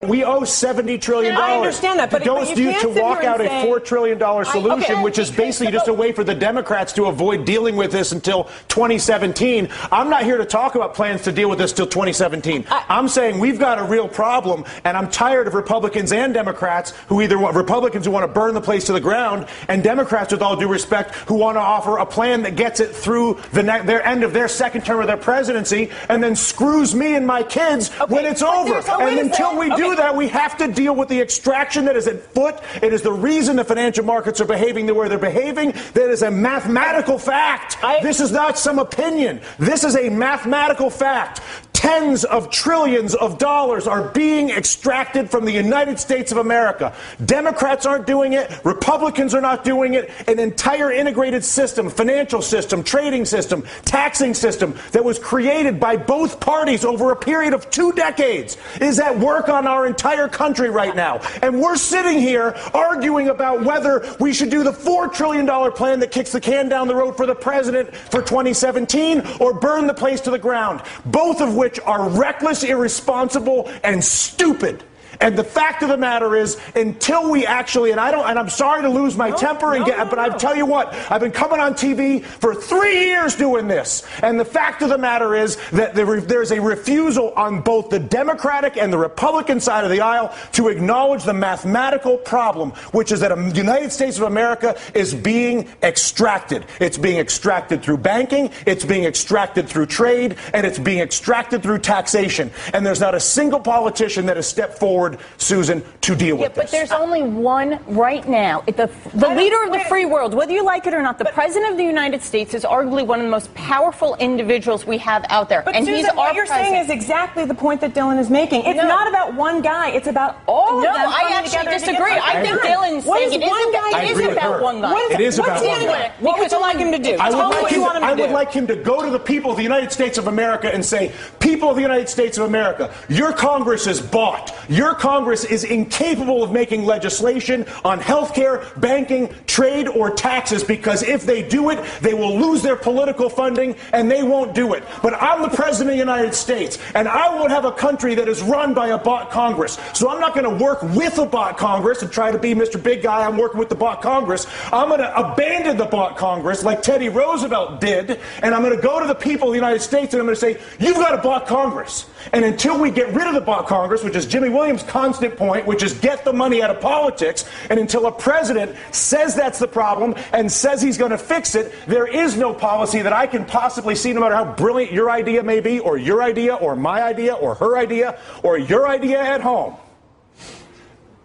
We owe $70 trillion. I understand that, but it goes to walk out a $4 trillion solution, which is basically just a way for the Democrats to avoid dealing with this until 2017. I'm not here to talk about plans to deal with this till 2017. I'm saying we've got a real problem, and I'm tired of Republicans and Democrats who either want Republicans who want to burn the place to the ground, and Democrats, with all due respect, who want to offer a plan that gets it through their end of their second term of their presidency, and then screws me and my kids when it's over. And until we do that, we have to deal with the extraction that is at foot. It is the reason the financial markets are behaving the way they're behaving. That is a mathematical fact. This is not some opinion. This is a mathematical fact. Tens of trillions of dollars are being extracted from the United States of America. Democrats aren't doing it. Republicans are not doing it. An entire integrated system, financial system, trading system, taxing system that was created by both parties over a period of 2 decades is at work on our entire country right now. And we're sitting here arguing about whether we should do the $4 trillion plan that kicks the can down the road for the president for 2017 or burn the place to the ground, both of which are reckless, irresponsible, and stupid. And the fact of the matter is, until we actually, and I'm sorry to lose my temper, but I tell you what, I've been coming on TV for 3 years doing this. And the fact of the matter is that there's a refusal on both the Democratic and the Republican side of the aisle to acknowledge the mathematical problem, which is that the United States of America is being extracted. It's being extracted through banking, it's being extracted through trade, and it's being extracted through taxation. And there's not a single politician that has stepped forward, Susan, to deal with this. But there's only one right now. The leader of the free world, whether you like it or not, the president of the United States is arguably one of the most powerful individuals we have out there. But and Susan, he's what you're saying is exactly the point that Dylan is making. It's not about one guy. It's about all of them. No, I actually disagree. I think Dylan's saying it is about one guy. It is about one guy. What would you like him to do? I would like him to go to the people of the United States of America and say, people of the United States of America, your Congress is bought. Your Congress is incapable of making legislation on health care, banking, trade, or taxes, because if they do it, they will lose their political funding, and they won't do it. But I'm the President of the United States, and I won't have a country that is run by a bought Congress. So I'm not going to work with a bought Congress and try to be Mr. Big Guy. I'm working with the bought Congress. I'm going to abandon the bought Congress like Teddy Roosevelt did, and I'm going to go to the people of the United States, and I'm going to say, you've got a bought Congress. And until we get rid of the bought Congress, which is Jimmy Williams' constant point, which is get the money out of politics, and until a president says that's the problem and says he's going to fix it, there is no policy that I can possibly see, no matter how brilliant your idea may be, or your idea, or my idea, or her idea, or your idea at home,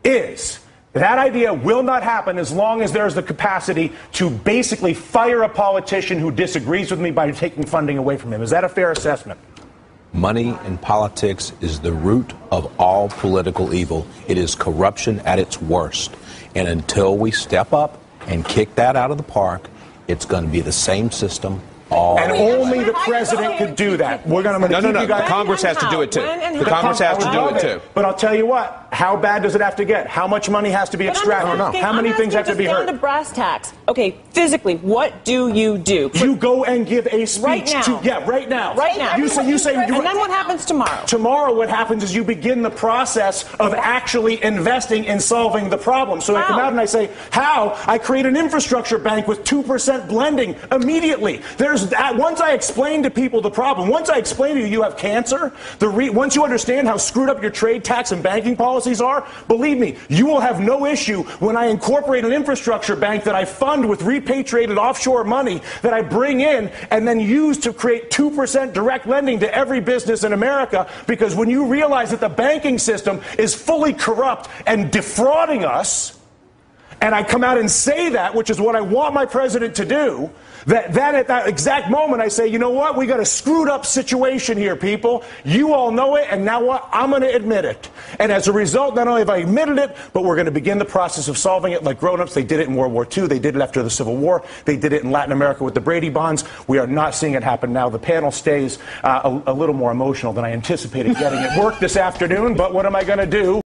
is that idea will not happen as long as there's the capacity to basically fire a politician who disagrees with me by taking funding away from him. Is that a fair assessment? Money in politics is the root of all political evil. It is corruption at its worst. And until we step up and kick that out of the park, it's going to be the same system all and only the president could do that. We're going to keep you guys. Congress has to do it too. The Congress has to do it too. But I'll tell you what. How bad does it have to get? How much money has to be extracted? How many things have to be heard? Down to brass tacks. Okay, physically, what do? You go and give a speech right now. Right now. Right now. You say. And then what happens tomorrow? Tomorrow, what happens is you begin the process of actually investing in solving the problem. So I come out and I say, how? I create an infrastructure bank with 2% blending immediately. Once I explain to people the problem, once I explain to you have cancer, once you understand how screwed up your trade, tax, and banking policies are, believe me, you will have no issue when I incorporate an infrastructure bank that I fund with repatriated offshore money that I bring in and then use to create 2% direct lending to every business in America, because when you realize that the banking system is fully corrupt and defrauding us, and I come out and say that, which is what I want my president to do, that at that exact moment I say, you know what, we got a screwed up situation here, people. You all know it, and now what? I'm going to admit it. And as a result, not only have I admitted it, but we're going to begin the process of solving it like grown-ups. They did it in World War II. They did it after the Civil War. They did it in Latin America with the Brady bonds. We are not seeing it happen now. The panel stays a little more emotional than I anticipated getting at work this afternoon, but what am I going to do?